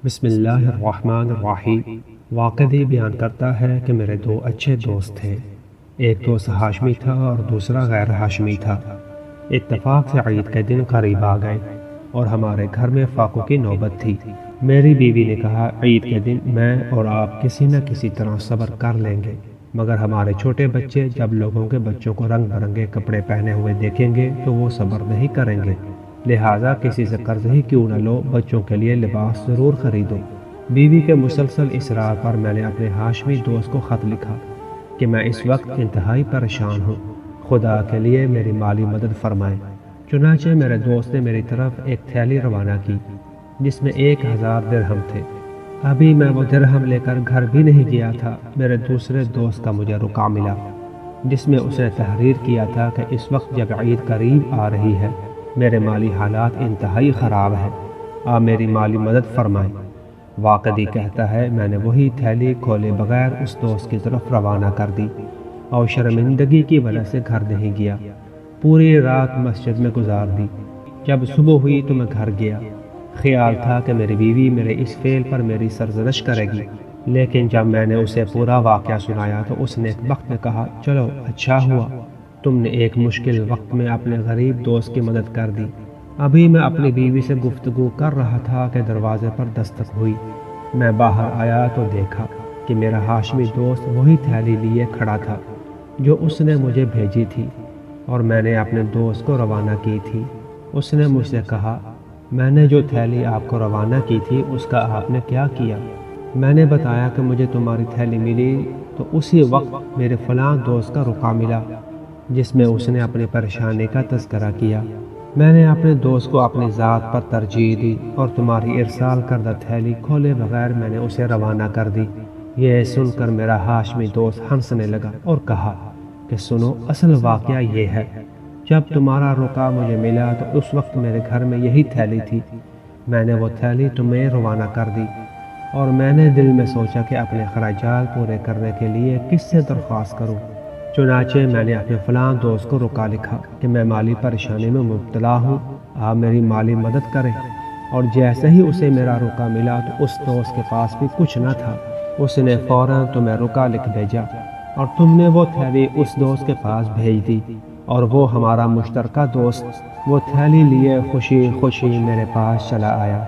بسم اللہ الرحمن الرحیم۔ واقعی بیان کرتا ہے کہ میرے دو اچھے دوست تھے، ایک دوست ہاشمی تھا اور دوسرا غیر ہاشمی تھا۔ اتفاق سے عید کے دن قریب آ گئے اور ہمارے گھر میں فاقوں کی نوبت تھی۔ میری بیوی نے کہا عید کے دن میں اور آپ کسی نہ کسی طرح صبر کر لیں گے، مگر ہمارے چھوٹے بچے جب لوگوں کے بچوں کو رنگ برنگے کپڑے پہنے ہوئے دیکھیں گے تو وہ صبر نہیں کریں گے، لہٰذا کسی سے قرض ہی کیوں نہ لو، بچوں کے لیے لباس ضرور خریدو۔ بیوی کے مسلسل اصرار پر میں نے اپنے ہاشمی دوست کو خط لکھا کہ میں اس وقت انتہائی پریشان ہوں، خدا کے لیے میری مالی مدد فرمائیں۔ چنانچہ میرے دوست نے میری طرف ایک تھیلی روانہ کی جس میں 1000 درہم تھے۔ ابھی میں وہ درہم لے کر گھر بھی نہیں گیا تھا، میرے دوسرے دوست کا مجھے رکا ملا جس میں اس نے تحریر کیا تھا کہ اس وقت جب عید قریب آ رہی ہے میرے مالی حالات انتہائی خراب ہیں، آپ میری مالی مدد فرمائیں۔ واقعی کہتا ہے میں نے وہی تھیلی کھولے بغیر اس دوست کی طرف روانہ کر دی اور شرمندگی کی وجہ سے گھر نہیں گیا، پوری رات مسجد میں گزار دی۔ جب صبح ہوئی تو میں گھر گیا، خیال تھا کہ میری بیوی میرے اس فعل پر میری سرزنش کرے گی، لیکن جب میں نے اسے پورا واقعہ سنایا تو اس نے ایک وقت میں کہا چلو اچھا ہوا تم نے ایک مشکل وقت میں اپنے غریب دوست کی مدد کر دی۔ ابھی میں اپنی بیوی سے گفتگو کر رہا تھا کہ دروازے پر دستک ہوئی۔ میں باہر آیا تو دیکھا کہ میرا ہاشمی دوست وہی تھیلی لیے کھڑا تھا جو اس نے مجھے بھیجی تھی اور میں نے اپنے دوست کو روانہ کی تھی۔ اس نے مجھ سے کہا میں نے جو تھیلی آپ کو روانہ کی تھی اس کا آپ نے کیا کیا؟ میں نے بتایا کہ مجھے تمہاری تھیلی ملی تو اسی وقت میرے فلاں دوست کا رکا ملا جس میں اس نے اپنی پریشانی کا تذکرہ کیا۔ میں نے اپنے دوست کو اپنی ذات پر ترجیح دی اور تمہاری ارسال کردہ تھیلی کھولے بغیر میں نے اسے روانہ کر دی۔ یہ سن کر میرا ہاشمی دوست ہنسنے لگا اور کہا کہ سنو، اصل واقعہ یہ ہے، جب تمہارا رکا مجھے ملا تو اس وقت میرے گھر میں یہی تھیلی تھی، میں نے وہ تھیلی تمہیں روانہ کر دی اور میں نے دل میں سوچا کہ اپنے اخراجات پورے کرنے کے لیے کس سے درخواست کروں۔ چنانچہ میں نے اپنے فلاں دوست کو رکا لکھا کہ میں مالی پریشانی میں مبتلا ہوں، آپ میری مالی مدد کریں، اور جیسے ہی اسے میرا رکا ملا تو اس دوست کے پاس بھی کچھ نہ تھا، اس نے فوراً تمہیں رکا لکھ بھیجا اور تم نے وہ تھیلی اس دوست کے پاس بھیج دی اور وہ ہمارا مشترکہ دوست وہ تھیلی لیے خوشی خوشی میرے پاس چلا آیا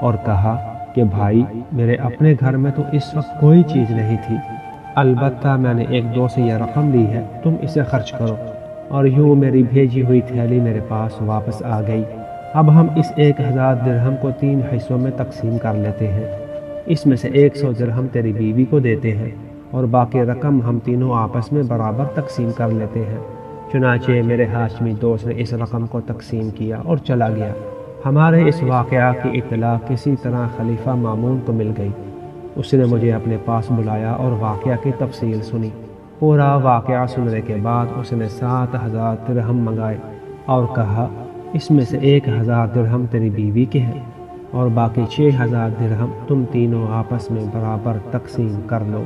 اور کہا کہ بھائی میرے اپنے گھر میں تو اس وقت کوئی چیز نہیں تھی، البتہ میں نے ایک دوست سے یہ رقم لی ہے، تم اسے خرچ کرو، اور یوں میری بھیجی ہوئی تھیلی میرے پاس واپس آ گئی۔ اب ہم اس 1000 درہم کو 3 حصوں میں تقسیم کر لیتے ہیں، اس میں سے 100 درہم تیری بیوی کو دیتے ہیں اور باقی رقم ہم تینوں آپس میں برابر تقسیم کر لیتے ہیں۔ چنانچہ میرے ہاشمی دوست نے اس رقم کو تقسیم کیا اور چلا گیا۔ ہمارے اس واقعہ کی اطلاع کسی طرح خلیفہ مامون کو مل گئی، اس نے مجھے اپنے پاس بلایا اور واقعہ کی تفصیل سنی۔ پورا واقعہ سننے کے بعد اس نے 7000 درہم منگائے اور کہا اس میں سے 1000 درہم تیری بیوی کے ہیں اور باقی 6000 درہم تم تینوں آپس میں برابر تقسیم کر لو۔